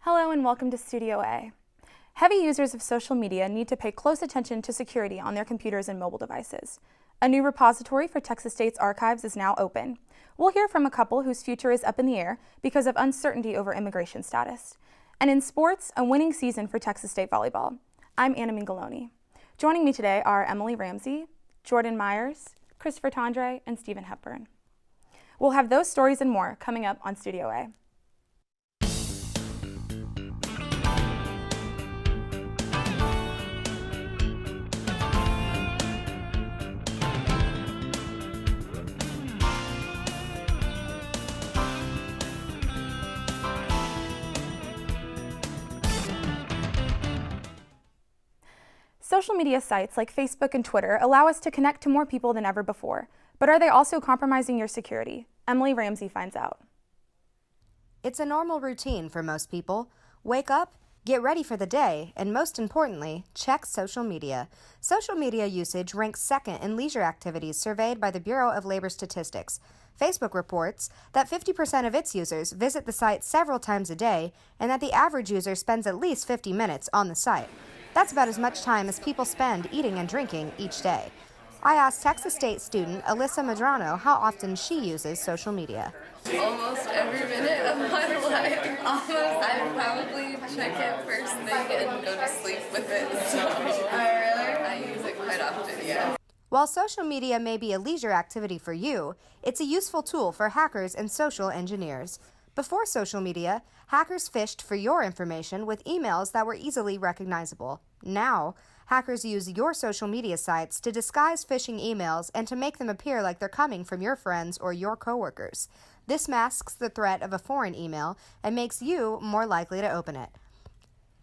Hello and welcome to Studio A. Heavy users of social media need to pay close attention to security on their computers and mobile devices. A new repository for Texas State's archives is now open. We'll hear from a couple whose future is up in the air because of uncertainty over immigration status. And in sports, a winning season for Texas State volleyball. I'm Anna Mingoloni. Joining me today are Emily Ramsey, Jordan Myers, Christopher Tondre, and Stephen Hepburn. We'll have those stories and more coming up on Studio A. Social media sites like Facebook and Twitter allow us to connect to more people than ever before. But are they also compromising your security? Emily Ramsey finds out. It's a normal routine for most people. Wake up, get ready for the day, and most importantly, check social media. Social media usage ranks second in leisure activities surveyed by the Bureau of Labor Statistics. Facebook reports that 50% of its users visit the site several times a day and that the average user spends at least 50 minutes on the site. That's about as much time as people spend eating and drinking each day. I asked Texas State student Alyssa Medrano how often she uses social media. Almost every minute of my life. I probably check it first thing and go to sleep with it. So I use it quite often, yeah. While social media may be a leisure activity for you, it's a useful tool for hackers and social engineers. Before social media, hackers fished for your information with emails that were easily recognizable. Now, hackers use your social media sites to disguise phishing emails and to make them appear like they're coming from your friends or your coworkers. This masks the threat of a foreign email and makes you more likely to open it.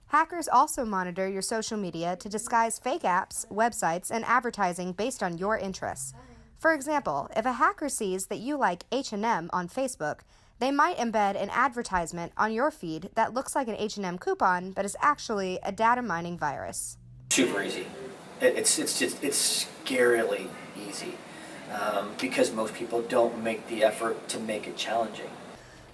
Hackers also monitor your social media to disguise fake apps, websites, and advertising based on your interests. For example, if a hacker sees that you like H&M on Facebook, they might embed an advertisement on your feed that looks like an H&M coupon but is actually a data mining virus. Super easy. It's scarily easy because most people don't make the effort to make it challenging.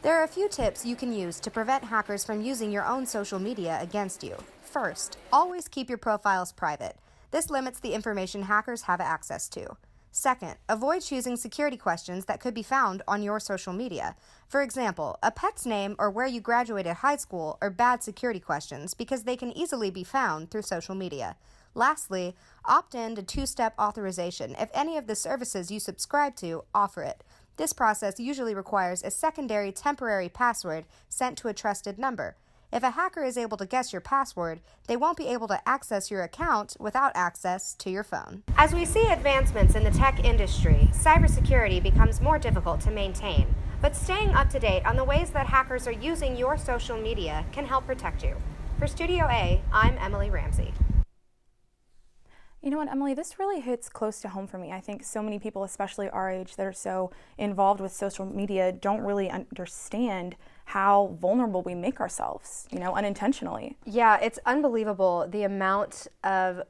There are a few tips you can use to prevent hackers from using your own social media against you. First, always keep your profiles private. This limits the information hackers have access to. Second, avoid choosing security questions that could be found on your social media. For example, a pet's name or where you graduated high school are bad security questions because they can easily be found through social media. Lastly, opt in to two-step authorization if any of the services you subscribe to offer it. This process usually requires a secondary temporary password sent to a trusted number. If a hacker is able to guess your password, they won't be able to access your account without access to your phone. As we see advancements in the tech industry, cybersecurity becomes more difficult to maintain. But staying up to date on the ways that hackers are using your social media can help protect you. For Studio A, I'm Emily Ramsey. You know what, Emily, this really hits close to home for me. I think so many people, especially our age, that are so involved with social media don't really understand how vulnerable we make ourselves, unintentionally. Yeah, it's unbelievable the amount of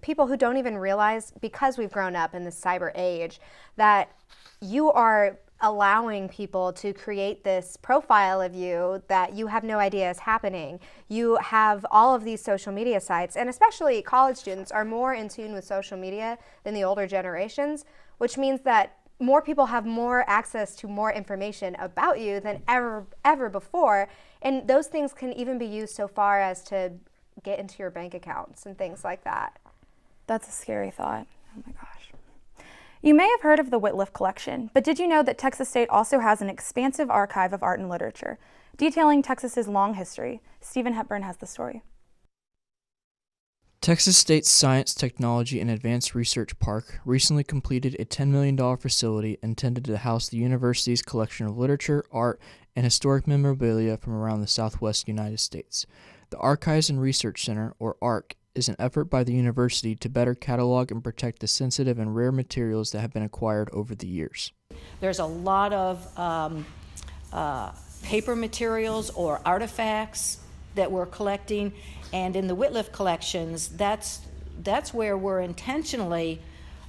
people who don't even realize, because we've grown up in the cyber age, that you are allowing people to create this profile of you that you have no idea is happening. You have all of these social media sites, and especially college students are more in tune with social media than the older generations, which means that more people have more access to more information about you than ever before, and those things can even be used so far as to get into your bank accounts and things like that. That's a scary thought. Oh my gosh. You may have heard of the Whitliff Collection, but did you know that Texas State also has an expansive archive of art and literature, detailing Texas's long history? Stephen Hepburn has the story. Texas State's Science, Technology, and Advanced Research Park recently completed a $10 million facility intended to house the university's collection of literature, art, and historic memorabilia from around the Southwest United States. The Archives and Research Center, or ARC, is an effort by the university to better catalog and protect the sensitive and rare materials that have been acquired over the years. There's a lot of paper materials or artifacts that we're collecting, and in the Whitliff collections, that's where we're intentionally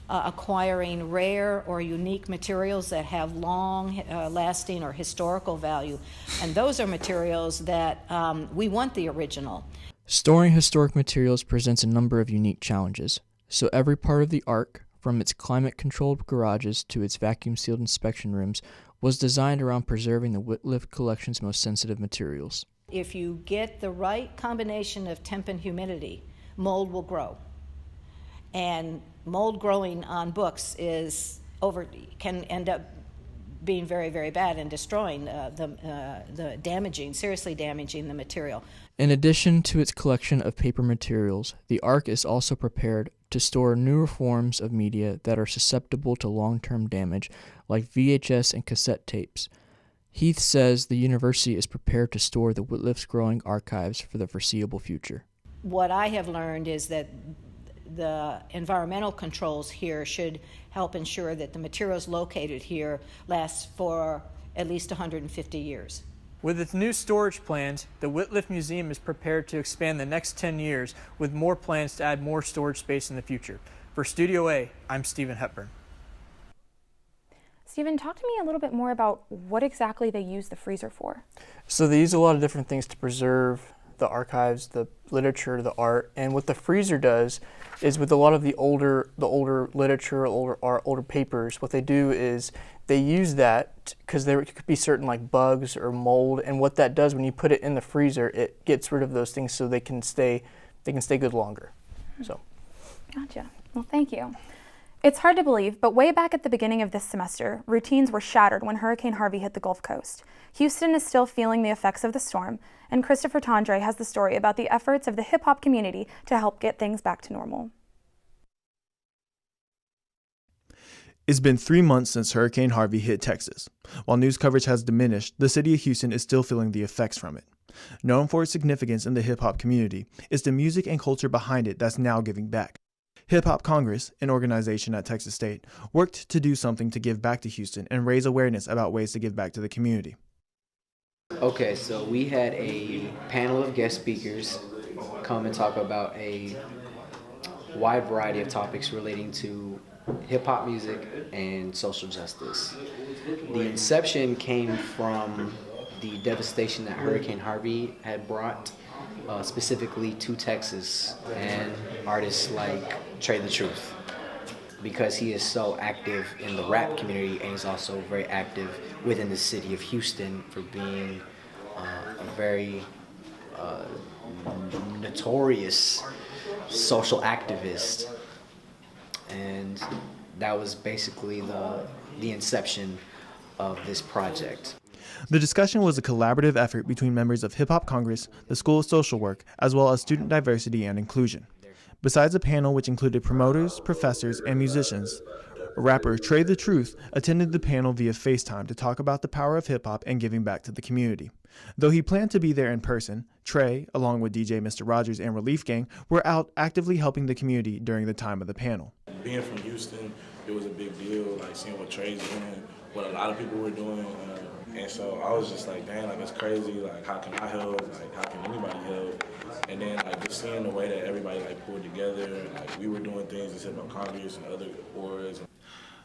acquiring rare or unique materials that have long lasting or historical value. And those are materials that we want the original. Storing historic materials presents a number of unique challenges. So every part of the ARC, from its climate-controlled garages to its vacuum-sealed inspection rooms, was designed around preserving the Whitliff collection's most sensitive materials. If you get the right combination of temp and humidity, mold will grow. And mold growing on books can end up being very, very bad and destroying seriously damaging the material. In addition to its collection of paper materials, the ARC is also prepared to store newer forms of media that are susceptible to long-term damage, like VHS and cassette tapes. Heath says the university is prepared to store the Whitliff's growing archives for the foreseeable future. What I have learned is that the environmental controls here should help ensure that the materials located here last for at least 150 years. With its new storage plans, the Whitliff Museum is prepared to expand the next 10 years with more plans to add more storage space in the future. For Studio A, I'm Stephen Hepburn. Stephen, talk to me a little bit more about what exactly they use the freezer for. So they use a lot of different things to preserve the archives, the literature, the art, and what the freezer does is with a lot of the older literature, older art, older papers, what they do is they use that because there could be certain like bugs or mold, and what that does when you put it in the freezer, it gets rid of those things so they can stay good longer. So. Gotcha. Well, thank you. It's hard to believe, but way back at the beginning of this semester, routines were shattered when Hurricane Harvey hit the Gulf Coast. Houston is still feeling the effects of the storm, and Christopher Tondre has the story about the efforts of the hip-hop community to help get things back to normal. It's been 3 months since Hurricane Harvey hit Texas. While news coverage has diminished, the city of Houston is still feeling the effects from it. Known for its significance in the hip-hop community, it's the music and culture behind it that's now giving back. Hip Hop Congress, an organization at Texas State, worked to do something to give back to Houston and raise awareness about ways to give back to the community. Okay, so we had a panel of guest speakers come and talk about a wide variety of topics relating to hip-hop music and social justice. The inception came from the devastation that Hurricane Harvey had brought specifically to Texas, and artists like Trey the Truth, because he is so active in the rap community and he's also very active within the city of Houston for being a very notorious social activist. And that was basically the inception of this project. The discussion was a collaborative effort between members of Hip Hop Congress, the School of Social Work, as well as Student Diversity and Inclusion. Besides a panel which included promoters, professors, and musicians, rapper Trey the Truth attended the panel via FaceTime to talk about the power of hip-hop and giving back to the community. Though he planned to be there in person, Trey, along with DJ Mr. Rogers and Relief Gang, were out actively helping the community during the time of the panel. Being from Houston, it was a big deal, like seeing what Trey's doing, what a lot of people were doing. And so I was just like, damn, like it's crazy, like how can I help, like how can anybody help? And then like just seeing the way that everybody like pulled together, like we were doing things as Hip Hop Congress and other boards.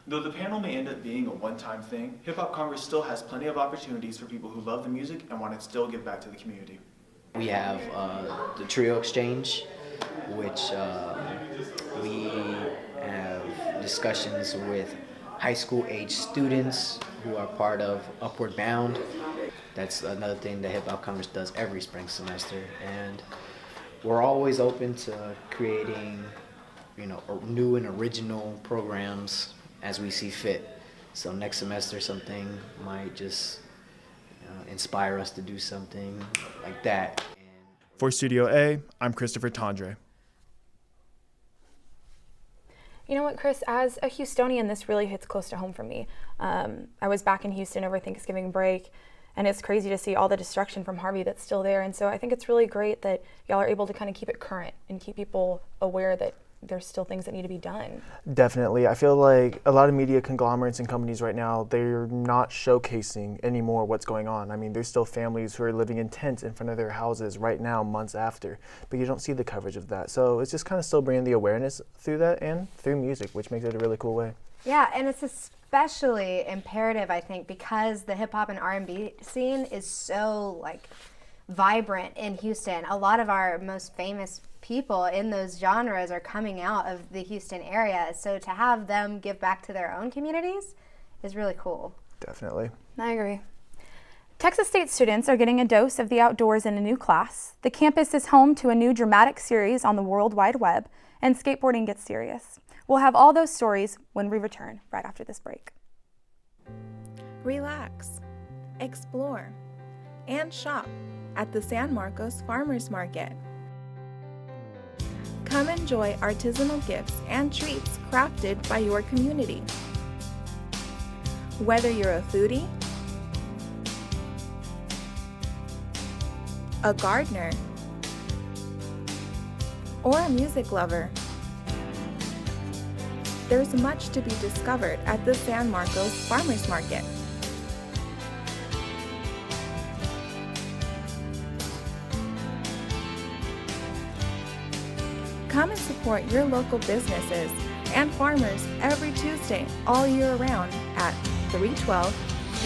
Though the panel may end up being a one-time thing, Hip Hop Congress still has plenty of opportunities for people who love the music and want to still give back to the community. We have the Trio Exchange, which we have discussions with high school age students who are part of Upward Bound. That's another thing that Hip Hop Congress does every spring semester. And we're always open to creating, new and original programs as we see fit. So next semester something might just inspire us to do something like that. For Studio A, I'm Christopher Tondre. You know what, Chris, as a Houstonian, this really hits close to home for me. I was back in Houston over Thanksgiving break, and it's crazy to see all the destruction from Harvey that's still there. And so I think it's really great that y'all are able to kind of keep it current and keep people aware that there's still things that need to be done. Definitely. I feel like a lot of media conglomerates and companies right now, they're not showcasing anymore what's going on. I mean, there's still families who are living in tents in front of their houses right now, months after, but you don't see the coverage of that. So it's just kind of still bringing the awareness through that and through music, which makes it a really cool way. Yeah, and it's especially imperative, I think, because the hip hop and R&B scene is so like vibrant in Houston. A lot of our most famous people in those genres are coming out of the Houston area, so to have them give back to their own communities is really cool. Definitely. I agree. Texas State students are getting a dose of the outdoors in a new class. The campus is home to a new dramatic series on the World Wide Web, and skateboarding gets serious. We'll have all those stories when we return right after this break. Relax, explore, and shop at the San Marcos Farmers Market. Come enjoy artisanal gifts and treats crafted by your community. Whether you're a foodie, a gardener, or a music lover, there's much to be discovered at the San Marcos Farmers Market. Come and support your local businesses and farmers every Tuesday all year round at 312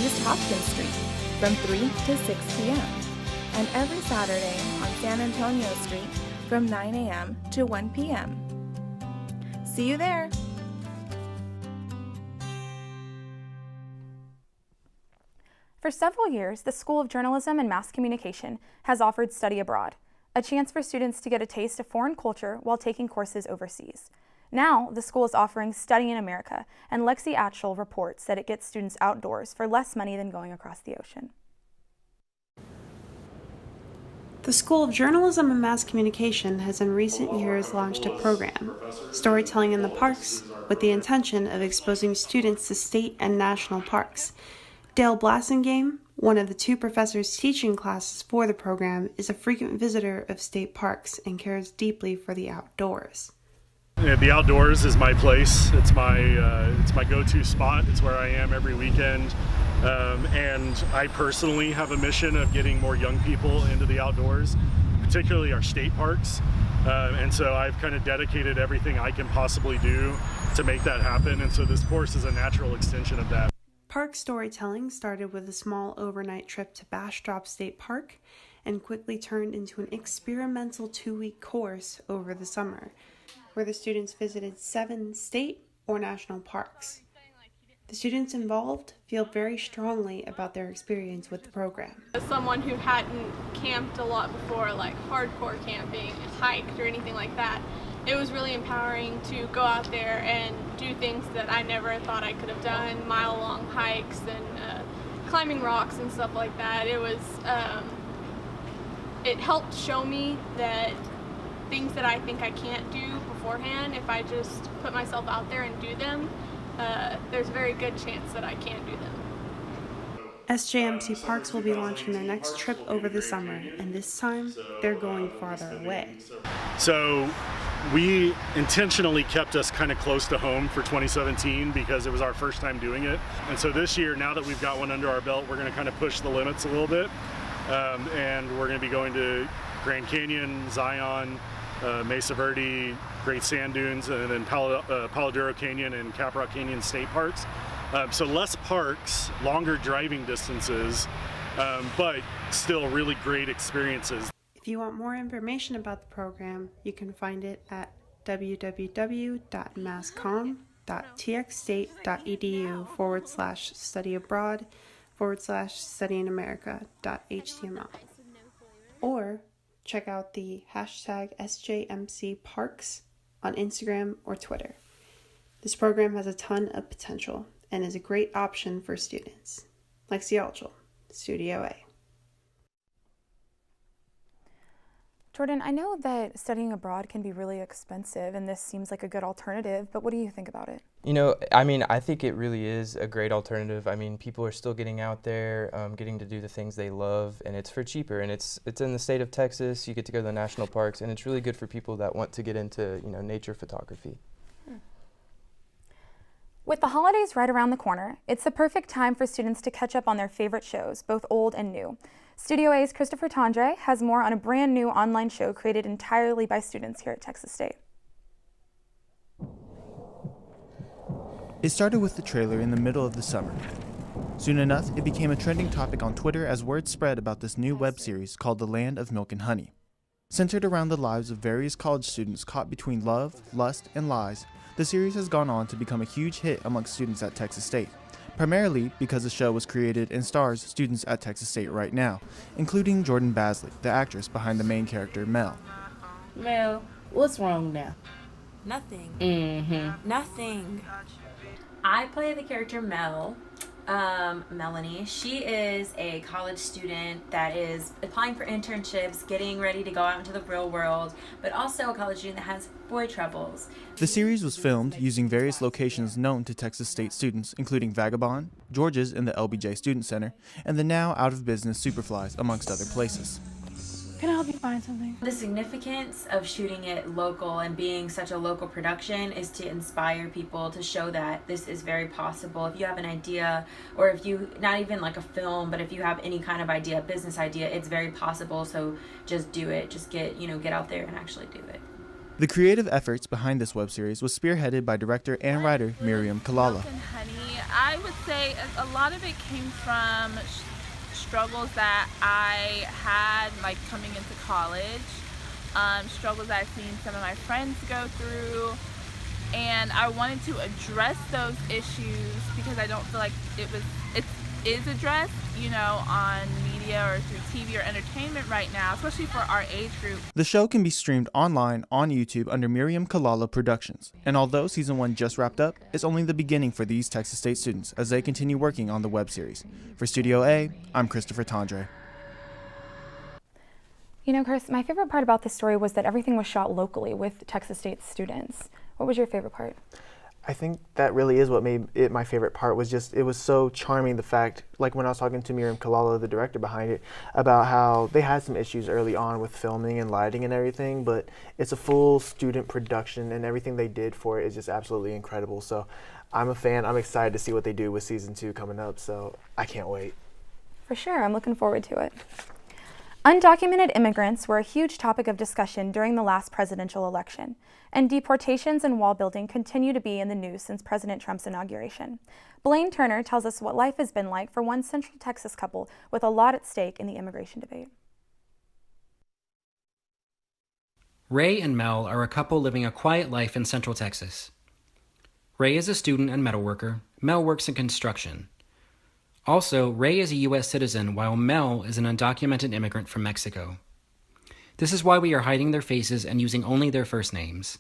East Hopkins Street from 3 to 6 p.m. and every Saturday on San Antonio Street from 9 a.m. to 1 p.m. See you there! For several years, the School of Journalism and Mass Communication has offered Study Abroad, a chance for students to get a taste of foreign culture while taking courses overseas. Now, the school is offering Study in America, and Lexi Atchell reports that it gets students outdoors for less money than going across the ocean. The School of Journalism and Mass Communication has in recent years launched a program, Storytelling in the Parks, with the intention of exposing students to state and national parks. Dale Blassingame, one of the two professors teaching classes for the program, is a frequent visitor of state parks and cares deeply for the outdoors. The outdoors is my place. It's my go-to spot. It's where I am every weekend. And I personally have a mission of getting more young people into the outdoors, particularly our state parks. And so I've kind of dedicated everything I can possibly do to make that happen. And so this course is a natural extension of that. Park storytelling started with a small overnight trip to Bastrop State Park and quickly turned into an experimental 2-week course over the summer, where the students visited 7 state or national parks. The students involved feel very strongly about their experience with the program. As someone who hadn't camped a lot before, like hardcore camping, hiked, or anything like that, it was really empowering to go out there and do things that I never thought I could have done, mile-long hikes and climbing rocks and stuff like that. It was, it helped show me that things that I think I can't do beforehand, if I just put myself out there and do them, there's a very good chance that I can do them. SJMC Parks will be launching their next trip over the summer, and this time they're going farther away. So we intentionally kept us kind of close to home for 2017 because it was our first time doing it. And so this year, now that we've got one under our belt, we're going to kind of push the limits a little bit. And we're going to be going to Grand Canyon, Zion, Mesa Verde, Great Sand Dunes, and then Palo Duro Canyon and Caprock Canyon State Parks. So less parks, longer driving distances, but still really great experiences. If you want more information about the program, you can find it at www.masscom.txstate.edu/studyabroad/studyinamerica.html, or check out the hashtag SJMC Parks on Instagram or Twitter. This program has a ton of potential and is a great option for students. Lexi Atchell, Studio A. Jordan, I know that studying abroad can be really expensive, and this seems like a good alternative, but what do you think about it? You know, I mean, I think it really is a great alternative. I mean, people are still getting out there, getting to do the things they love, and it's for cheaper. And it's in the state of Texas. You get to go to the national parks, and it's really good for people that want to get into, you know, nature photography. With the holidays right around the corner, it's the perfect time for students to catch up on their favorite shows, both old and new. Studio A's Christopher Tondre has more on a brand new online show created entirely by students here at Texas State. It started with the trailer in the middle of the summer. Soon enough, it became a trending topic on Twitter as word spread about this new web series called The Land of Milk and Honey. Centered around the lives of various college students caught between love, lust, and lies, the series has gone on to become a huge hit amongst students at Texas State, primarily because the show was created and stars students at Texas State right now, including Jordan Basley, the actress behind the main character, Mel. Mel, what's wrong now? Nothing. Mm-hmm. Nothing. I play the character Mel, Melanie. She is a college student that is applying for internships, getting ready to go out into the real world, but also a college student that has boy troubles. The series was filmed using various locations known to Texas State students, including Vagabond, George's in the LBJ Student Center, and the now out-of-business Superflies, amongst other places. Can I help you find something? The significance of shooting it local and being such a local production is to inspire people to show that this is very possible. If you have an idea, or if you, not even like a film, but if you have any kind of idea, business idea, it's very possible. So just do it. Just get out there and actually do it. The creative efforts behind this web series was spearheaded by director and writer Miriam Kalala. Milk and Honey, I would say a lot of it came from struggles that I had like coming into college, struggles I've seen some of my friends go through, and I wanted to address those issues because I don't feel like it is addressed, on media or through TV or entertainment right now, especially for our age group. The show can be streamed online on YouTube under Miriam Kalala Productions, and although season 1 just wrapped up, it's only the beginning for these Texas State students as they continue working on the web series. For Studio A, I'm Christopher Tondre. Chris, my favorite part about this story was that everything was shot locally with Texas State students. What was your favorite part? I think that really is what made it my favorite part. Was just, it was so charming, the fact, like when I was talking to Miriam Kalala, the director behind it, about how they had some issues early on with filming and lighting and everything, but it's a full student production and everything they did for it is just absolutely incredible. So I'm a fan. I'm excited to see what they do with season 2 coming up, so I can't wait. For sure, I'm looking forward to it. Undocumented immigrants were a huge topic of discussion during the last presidential election, and deportations and wall building continue to be in the news since President Trump's inauguration. Blaine Turner tells us what life has been like for one Central Texas couple with a lot at stake in the immigration debate. Ray and Mel are a couple living a quiet life in Central Texas. Ray is a student and metalworker. Mel works in construction. Also, Ray is a U.S. citizen, while Mel is an undocumented immigrant from Mexico. This is why we are hiding their faces and using only their first names.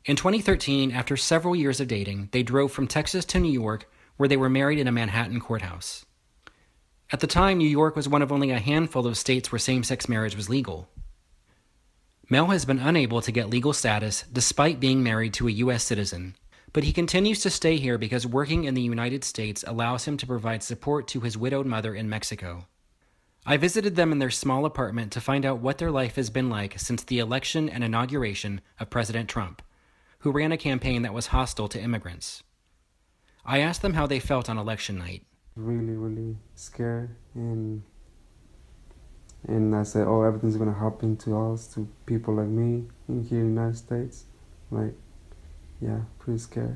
In 2013, after several years of dating, they drove from Texas to New York, where they were married in a Manhattan courthouse. At the time, New York was one of only a handful of states where same-sex marriage was legal. Mel has been unable to get legal status despite being married to a U.S. citizen. But he continues to stay here because working in the United States allows him to provide support to his widowed mother in Mexico. I visited them in their small apartment to find out what their life has been like since the election and inauguration of President Trump, who ran a campaign that was hostile to immigrants. I asked them how they felt on election night. Really, really scared, and I said, oh, everything's gonna happen to us, to people like me in here in the United States. Yeah, pretty scary.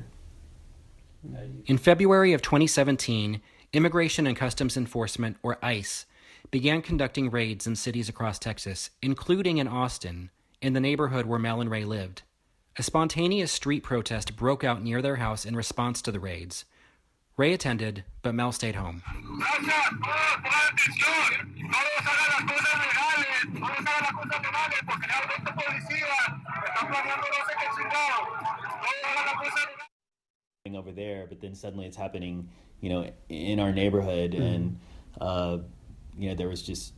In February of 2017, Immigration and Customs Enforcement, or ICE, began conducting raids in cities across Texas, including in Austin, in the neighborhood where Mel and Ray lived. A spontaneous street protest broke out near their house in response to the raids. Ray attended, but Mel stayed home. Over there, but then suddenly it's happening, in our neighborhood, and there was just,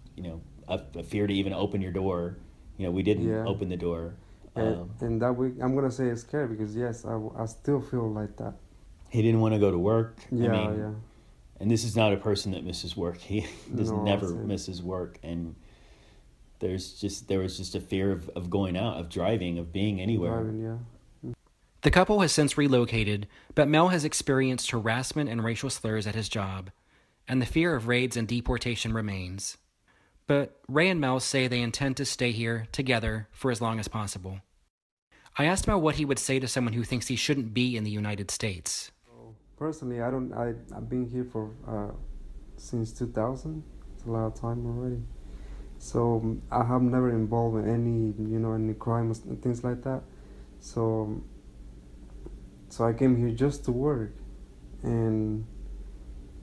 a fear to even open your door, we didn't open the door. And that week, I'm gonna say it's scary because yes, I still feel like that. He didn't want to go to work. Yeah. And this is not a person that misses work. He never same. misses work. And there was just a fear of going out, of driving, of being anywhere. The couple has since relocated, but Mel has experienced harassment and racial slurs at his job, and the fear of raids and deportation remains. But Ray and Mel say they intend to stay here together for as long as possible. I asked Mel what he would say to someone who thinks he shouldn't be in the United States. Personally, I've been here for since 2000. It's a lot of time already. So I have never involved in any crimes and things like that. So I came here just to work, and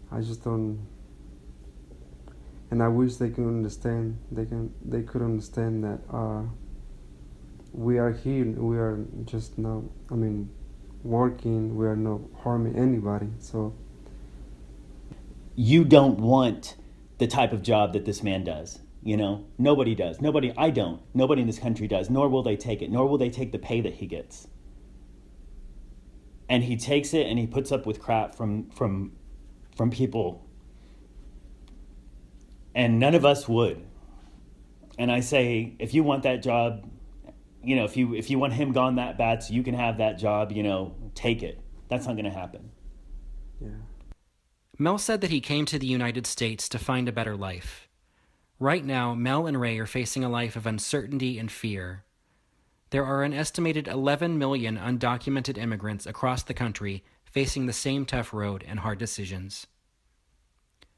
I just don't. And I wish they could understand. They could understand that we are here. We are just not. Working. We are not harming anybody. So you don't want the type of job that this man does. Nobody does. I don't. Nobody in this country does. Nor will they take it. Nor will they take the pay that he gets. And he takes it and he puts up with crap from people. And none of us would. And I say, if you want that job, if you want him gone that bad so you can have that job, take it. That's not going to happen. Yeah. Mel said that he came to the United States to find a better life. Right now, Mel and Ray are facing a life of uncertainty and fear. There are an estimated 11 million undocumented immigrants across the country facing the same tough road and hard decisions.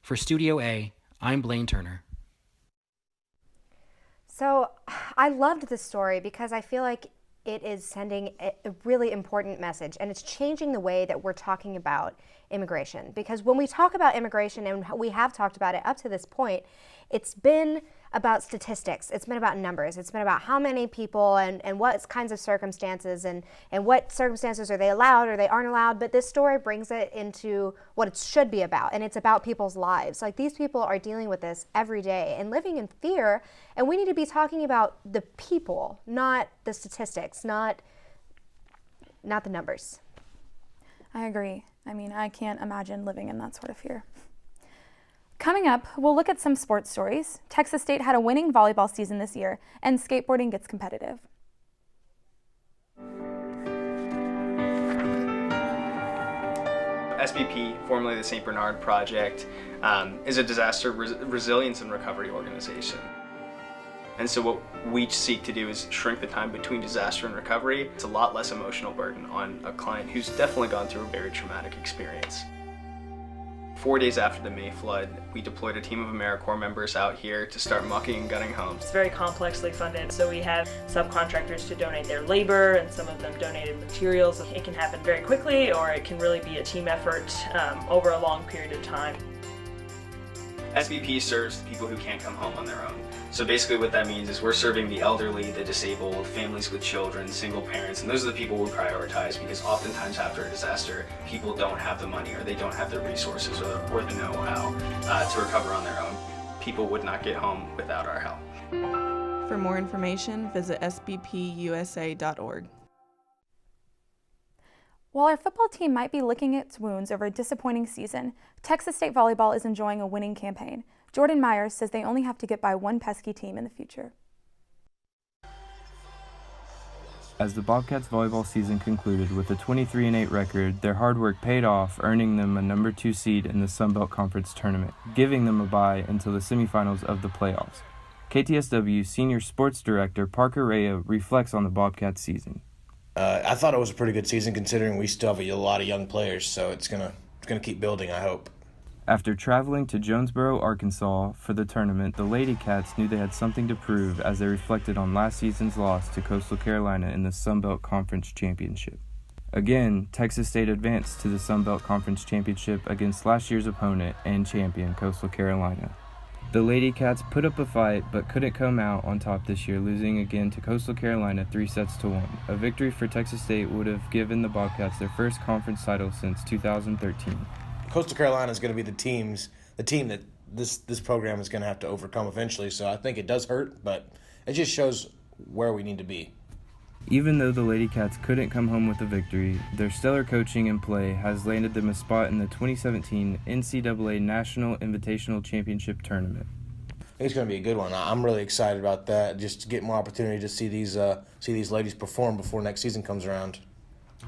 For Studio A, I'm Blaine Turner. So I loved this story because I feel like it is sending a really important message, and it's changing the way that we're talking about immigration. Because when we talk about immigration, and we have talked about it up to this point, it's been about statistics, it's been about numbers, it's been about how many people and what kinds of circumstances and what circumstances are they allowed or they aren't allowed. But this story brings it into what it should be about, and it's about people's lives. Like, these people are dealing with this every day and living in fear, and we need to be talking about the people, not the statistics, not the numbers. I agree. I can't imagine living in that sort of fear. Coming up, we'll look at some sports stories. Texas State had a winning volleyball season this year, and skateboarding gets competitive. SBP, formerly the St. Bernard Project, is a disaster resilience and recovery organization. And so what we seek to do is shrink the time between disaster and recovery. It's a lot less emotional burden on a client who's definitely gone through a very traumatic experience. 4 days after the May flood, we deployed a team of AmeriCorps members out here to start mucking and gutting homes. It's very complexly funded, so we have subcontractors to donate their labor, and some of them donated materials. It can happen very quickly, or it can really be a team effort over a long period of time. SBP serves people who can't come home on their own. So basically what that means is we're serving the elderly, the disabled, families with children, single parents, and those are the people we prioritize, because oftentimes after a disaster, people don't have the money or they don't have the resources or the know-how to recover on their own. People would not get home without our help. For more information, visit sbpusa.org. While our football team might be licking its wounds over a disappointing season, Texas State volleyball is enjoying a winning campaign. Jordan Myers says they only have to get by one pesky team in the future. As the Bobcats volleyball season concluded with a 23-8 record, their hard work paid off, earning them a number 2 seed in the Sun Belt Conference tournament, giving them a bye until the semifinals of the playoffs. KTSW Senior Sports Director Parker Raya reflects on the Bobcats season. I thought it was a pretty good season considering we still have a lot of young players, so it's gonna keep building, I hope. After traveling to Jonesboro, Arkansas for the tournament, the Lady Cats knew they had something to prove as they reflected on last season's loss to Coastal Carolina in the Sun Belt Conference Championship. Again, Texas State advanced to the Sun Belt Conference Championship against last year's opponent and champion Coastal Carolina. The Lady Cats put up a fight but couldn't come out on top this year, losing again to Coastal Carolina 3-1. A victory for Texas State would have given the Bobcats their first conference title since 2013. Coastal Carolina is going to be the team that this program is going to have to overcome eventually, so I think it does hurt, but it just shows where we need to be. Even though the Lady Cats couldn't come home with a victory, their stellar coaching and play has landed them a spot in the 2017 NCAA National Invitational Championship Tournament. It's going to be a good one. I'm really excited about that, just to get more opportunity to see these ladies perform before next season comes around.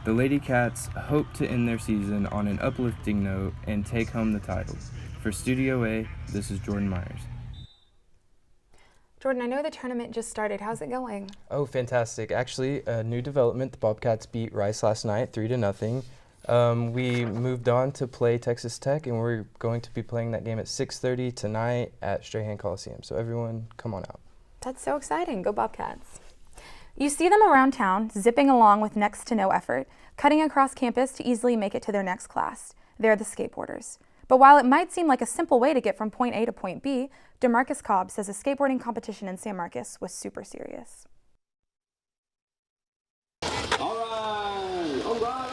The Lady Cats hope to end their season on an uplifting note and take home the title. For Studio A, this is Jordan Myers. Jordan, I know the tournament just started. How's it going? Oh, fantastic. Actually, a new development. The Bobcats beat Rice last night, 3-0. We moved on to play Texas Tech, and we're going to be playing that game at 6:30 tonight at Strahan Coliseum. So everyone, come on out. That's so exciting. Go Bobcats. You see them around town, zipping along with next to no effort, cutting across campus to easily make it to their next class. They're the skateboarders. But while it might seem like a simple way to get from point A to point B, DeMarcus Cobb says a skateboarding competition in San Marcos was super serious. All right.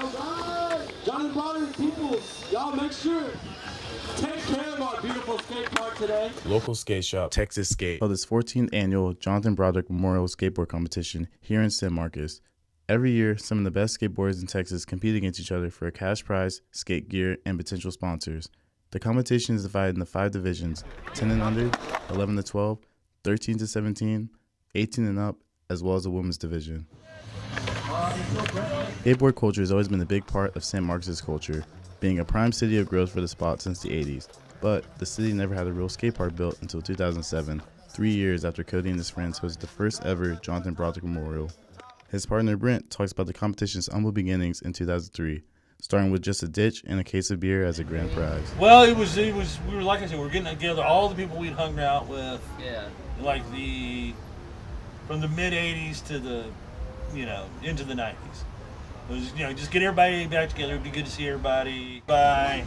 Jonathan Brothers, people, y'all make sure, take care of our beautiful skate park today. Local skate shop, Texas Skate, held its 14th annual Jonathan Broderick Memorial Skateboard Competition here in San Marcos. Every year, some of the best skateboarders in Texas compete against each other for a cash prize, skate gear, and potential sponsors. The competition is divided into 5 divisions: 10 and under, 11 to 12, 13 to 17, 18 and up, as well as a women's division. Skateboard culture has always been a big part of San Marcos' culture, being a prime city of growth for the spot since the 80s. But the city never had a real skate park built until 2007, 3 years after Cody and his friends hosted the first ever Jonathan Broderick Memorial. His partner Brent talks about the competition's humble beginnings in 2003. Starting with just a ditch and a case of beer as a grand prize. Well, it was. We were, like I said, we were getting together all the people we'd hung out with. Yeah. Like from the mid '80s to the, into the '90s. It was, just get everybody back together. It'd be good to see everybody. Buy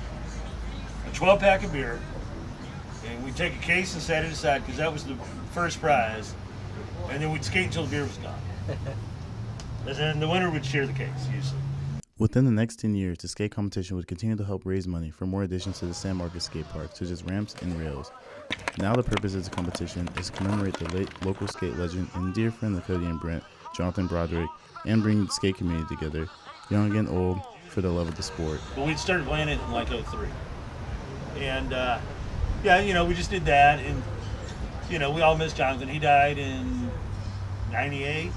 a 12-pack of beer, and we'd take a case and set it aside because that was the first prize, and then we'd skate until the beer was gone. And then the winner would share the case usually. Within the next 10 years, the skate competition would continue to help raise money for more additions to the San Marcos skate park, such as ramps and rails. Now the purpose of the competition is to commemorate the late local skate legend and dear friend of Cody and Brent, Jonathan Broderick, and bring the skate community together, young and old, for the love of the sport. But we started playing it in like '03. And, we just did that, and, we all miss Jonathan. He died in 98.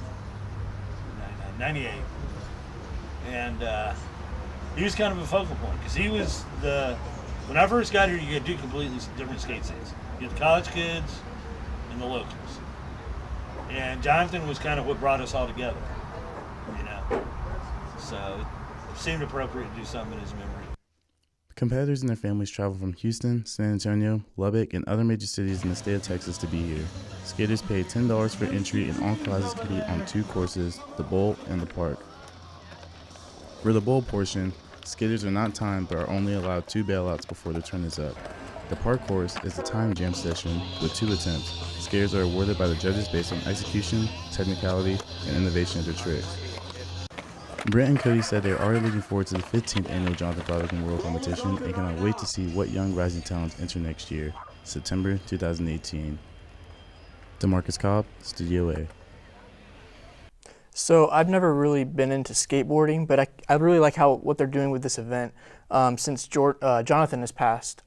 And he was kind of a focal point because he was when I first got here, you had 2 completely different skate scenes. You had the college kids and the locals. And Jonathan was kind of what brought us all together, So it seemed appropriate to do something in his memory. Competitors and their families travel from Houston, San Antonio, Lubbock, and other major cities in the state of Texas to be here. Skaters pay $10 for entry, and all classes compete on 2 courses, the bowl and the park. For the bowl portion, skaters are not timed but are only allowed 2 bailouts before the turn is up. The park course is a time jam session with 2 attempts. Skaters are awarded by the judges based on execution, technicality, and innovation of their tricks. Brent and Cody said they are already looking forward to the 15th annual Jonathan Broderick Memorial Competition and cannot wait to see what young rising talents enter next year, September 2018. DeMarcus Cobb, Studio A. So I've never really been into skateboarding, but I really like what they're doing with this event. Since Jonathan has passed,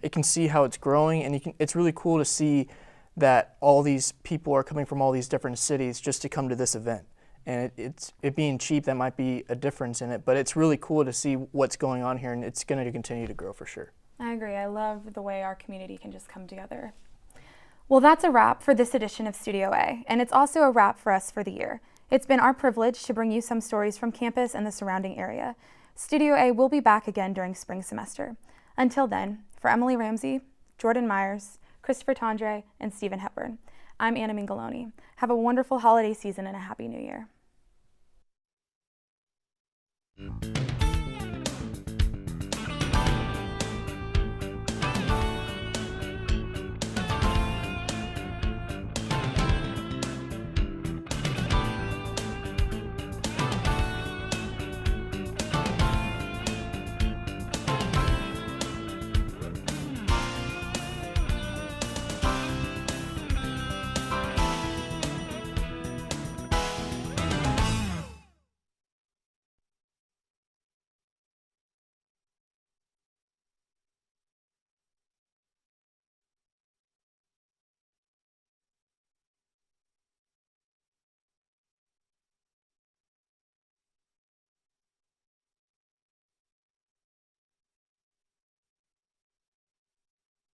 it can see how it's growing, and it's really cool to see that all these people are coming from all these different cities just to come to this event. And it being cheap, that might be a difference in it, but it's really cool to see what's going on here, and it's going to continue to grow for sure. I agree. I love the way our community can just come together. Well, that's a wrap for this edition of Studio A, and it's also a wrap for us for the year. It's been our privilege to bring you some stories from campus and the surrounding area. Studio A will be back again during spring semester. Until then, for Emily Ramsey, Jordan Myers, Christopher Tondre, and Stephen Hepburn, I'm Anna Mingoloni. Have a wonderful holiday season and a Happy New Year.